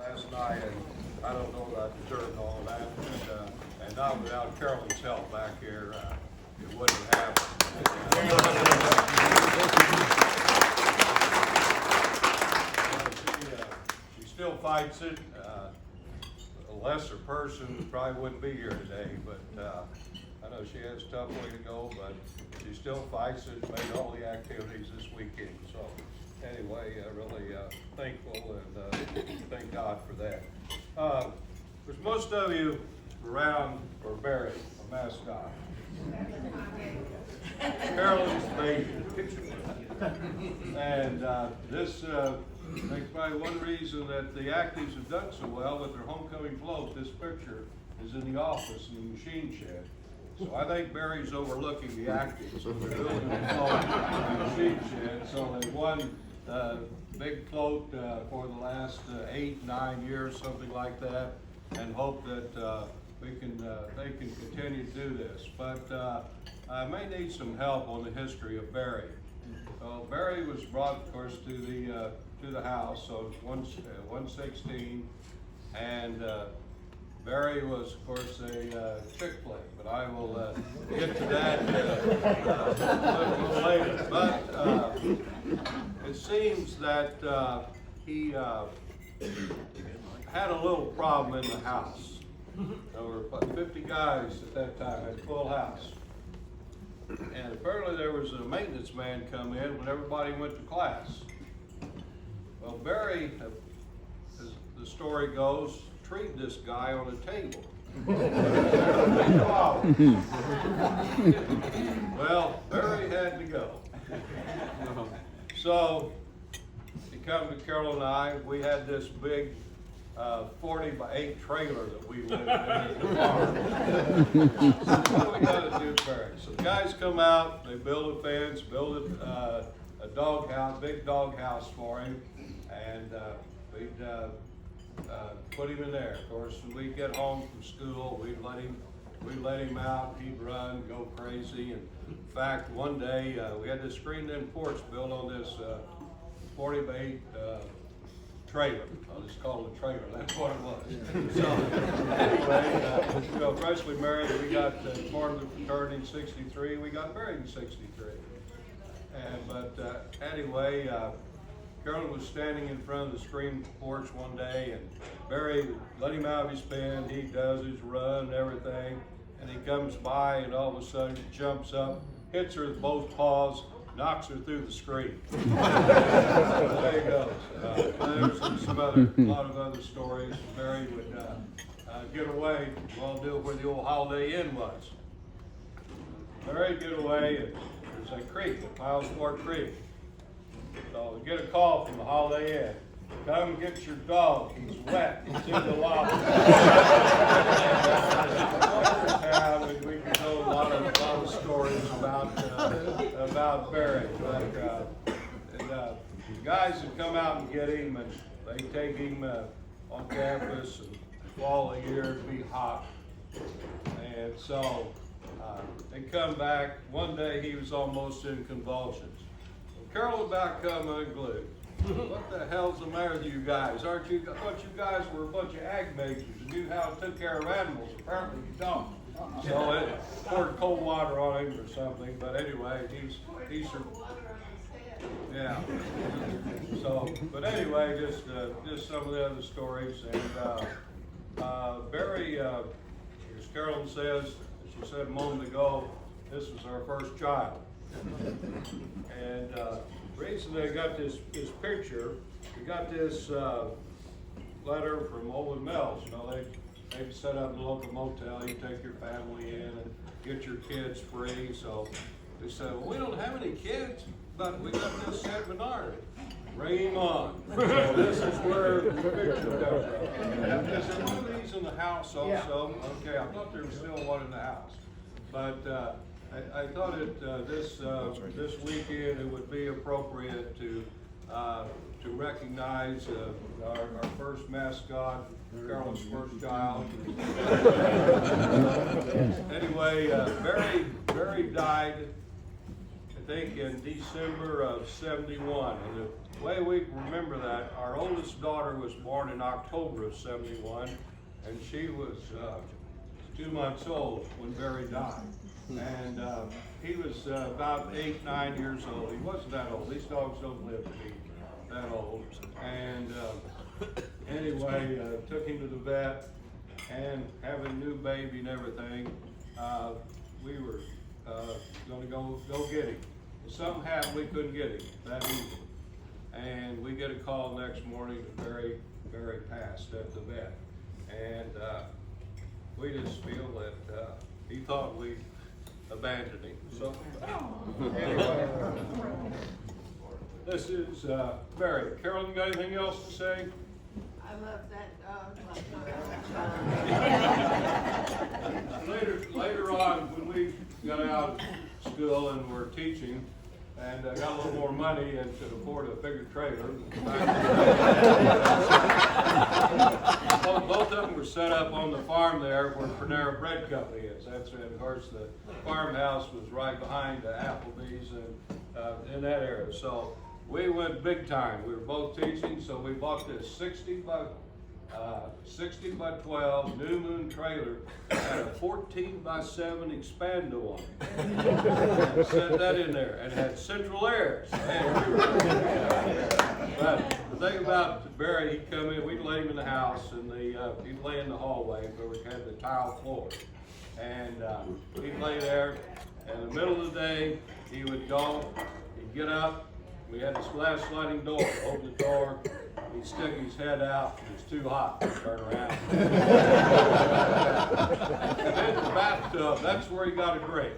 last night, and I don't know that I deserved all that. And not without Carolyn's help back here, it wouldn't have happened. She still fights it. A lesser person probably wouldn't be here today, but I know she has a tough way to go, but she still fights it, made all the activities this weekend. So anyway, really thankful and thank God for that. There's most of you around for Barry, a mascot. Carolyn's baby. And this makes probably one reason that the actives have done so well with their homecoming float. This picture is in the office in the machine shed. So I think Barry's overlooking the actives. So they're building the float in the machine shed. So they won big float for the last 8-9 years, something like that, and hope that they can continue to do this. But I may need some help on the history of Barry. Well, Barry was brought, of course, to the house, so 116, and Barry was, of course, a Chick-fil-A, but I will get to that a little later. But it seems that he had a little problem in the house. There were about 50 guys at that time, had a full house. And apparently there was a maintenance man come in when everybody went to class. Well, Barry, as the story goes, treated this guy on a table. Well, Barry had to go. So he come to Carol and I. We had this big 40-by-8 trailer that we lived in the farm. So what do we got to do, Barry? So the guys come out, they build a fence, build a dog house, big dog house for him, and we'd put him in there. Of course, when we get home from school, we'd let him out, he'd run, go crazy. And in fact, one day we had this screened-in porch built on this 40-by-8 trailer. I'll just call it a trailer, that's what it was. So anyway, freshly married, we got formed the fraternity in 63, we got married in 63. But anyway, Carolyn was standing in front of the screen porch one day, and Barry let him out of his pen. He does his run and everything, and he comes by, and all of a sudden he jumps up, hits her with both paws, knocks her through the screen. There he goes. There's a lot of other stories. Barry would get away. Well, do where the old Holiday Inn was. Barry get away, and there's a creek, Miles Fork Creek. So we get a call from the Holiday Inn. Come get your dog. He's wet. He's in the lobby. We can tell a lot of stories about Barry. But the guys would come out and get him, and they take him on campus. And fall of the year, it'd be hot, and so they come back. One day he was almost in convulsions. Carol about come unglued. What the hell's the matter with you guys? I thought you guys were a bunch of ag majors and knew how to take care of animals. Apparently you don't. So it poured cold water on him or something. But anyway, he's yeah. So, but anyway, just some of the other stories. And Barry, as Carolyn says, she said a moment ago, this was our first child. And the reason they got this picture, we got this letter from Owen Mills. You know, they set up a local motel. You take your family in and get your kids free. So they said, well, we don't have any kids, but we got this St. Bernard. Bring him on. So this is where the picture comes from. Is there one of these in the house also? Yeah. Okay, I thought there was still one in the house. But I thought this weekend it would be appropriate to recognize our first mascot, Carolyn's first child. Anyway, Barry died at think in December of '71. And the way we remember that, our oldest daughter was born in October of '71, and she was 2 months old when Barry died. And he was about 8, 9 years old. He wasn't that old. These dogs don't live to be that old. And anyway, took him to the vet, and having a new baby and everything, we were gonna go get him. Something happened, we couldn't get him that evening. And we get a call next morning that Barry passed at the vet. And we just feel that he thought we abandoned him. So anyway, this is Barry. Carolyn, you got anything else to say? I love that dog. Later on, when we got out of school and were teaching, and got a little more money and could afford a bigger trailer. Both of them were set up on the farm there where Panera Bread Company is. That's, and of course, the farmhouse was right behind the Applebee's and in that area. So we went big time. We were both teaching, so we bought this 60 by 12 New Moon trailer and a 14 by 7 expando on it. Set that in there and had central air. So, but the thing about Barry, he'd come in, we'd lay him in the house, and he'd lay in the hallway where we had the tile floor. And he'd lay there, and in the middle of the day, he would go, he'd get up, we had this glass sliding door, open the door, he'd stick his head out, it's too hot to turn around. And then the bathtub, that's where he got a drink.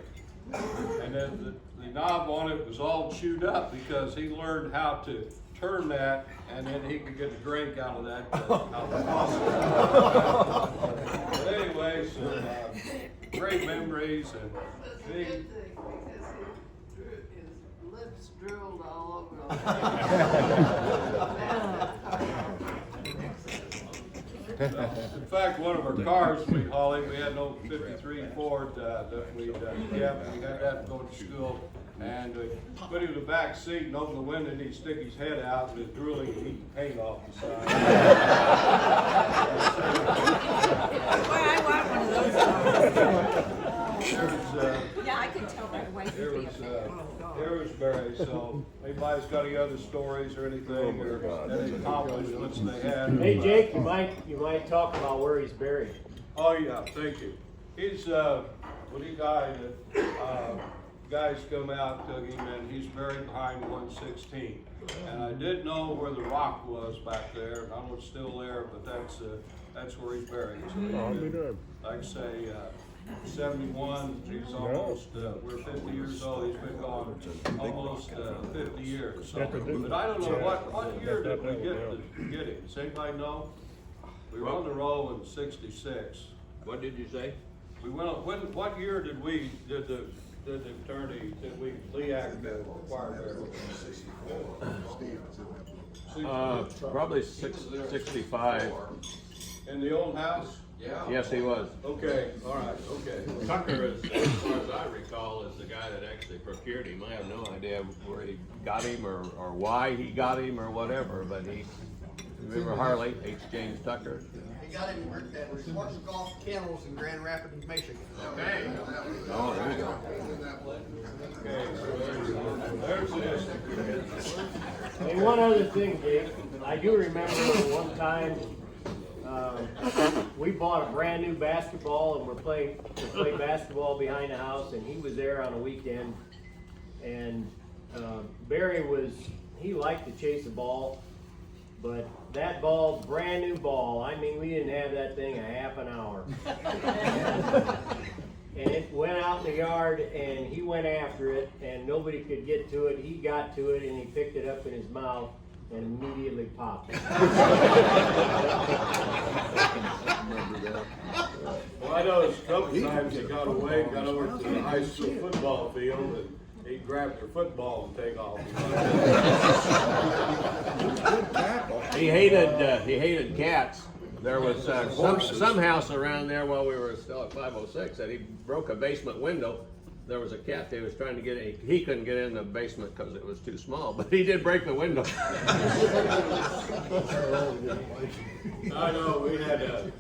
And then the knob on it was all chewed up because he learned how to turn that, and then he could get a drink out of that. Out the faucet. But anyway, so great memories, and That's a good thing, because his lips drooled all over. In fact, one of our cars we hauled, we had an old '53 Ford that we kept. We had that going to school, and put him in the back seat and open the window, and he'd stick his head out and his drooling and eating paint off the side. Boy, I want one of those. Yeah, I could tell right away. There was Barry. So, anybody's got any other stories or anything, or any accomplishments they had? Hey Jake, you might talk about where he's buried. Oh yeah, thank you. He's when he died, guys come out, took him, and he's buried behind 116. And I did know where the rock was back there. I don't know if it's still there, but that's where he's buried. So like I say, 71. He's almost. We're 50 years old. He's been gone almost 50 years. So, but I don't know what year did we get him. Does anybody know? We were on the roll in '66. What did you say? We went on. What year did the attorney, Leac acquire there? Probably 65. In the old house? Yeah. Yes, he was. Okay, all right, okay. Tucker, as far as I recall, is the guy that actually procured him. I have no idea where he got him or why he got him or whatever, but he, remember Harley, H. James Tucker? He got him at Sports Golf Kennels in Grand Rapids, Michigan. Okay. Oh, there you go. Okay, so there's this. Hey, one other thing, Jake, I do remember one time, we bought a brand new basketball and we're playing basketball behind the house, and he was there on a weekend, and Barry he liked to chase a ball, but that ball, brand new ball, I mean, we didn't have that thing a half an hour. And it went out in the yard, and he went after it, and nobody could get to it. He got to it, and he picked it up in his mouth and immediately popped it. Well, I know a couple times he got away, got over to the high school football field, and he grabbed their football and take off. He hated cats. There was some house around there while we were still at 506 that he broke a basement window there was a cat that was trying to get in. He couldn't get in the basement because it was too small, but he did break the window. I know, we had,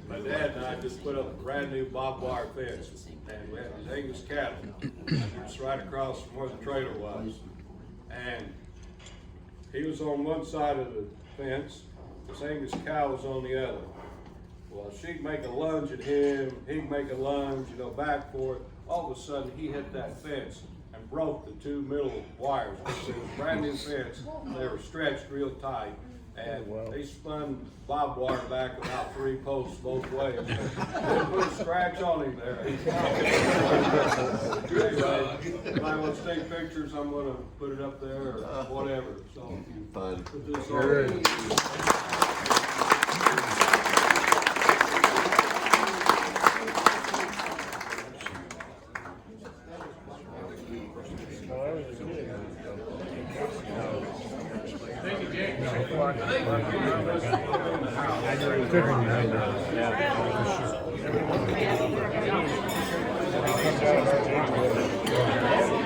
my dad and I just put up a brand new barbed wire fence, and we had these Angus cattle, just right across from where the trailer was. And he was on one side of the fence, this Angus cow was on the other. Well, she'd make a lunge at him, he'd make a lunge, back for it. All of a sudden, he hit that fence and broke the two middle wires. It was a brand new fence, they were stretched real tight. And they spun barbed wire back about 3 posts both ways. They put a scratch on him there. Anyway, if I want to take pictures, I'm going to put it up there or whatever. So Fun. put this on.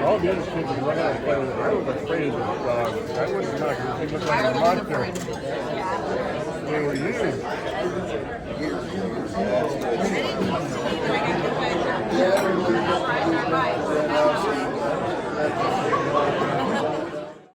All the other kids would run out and play with it. I was afraid of the dog. I wasn't like, they looked like a monster. They were huge.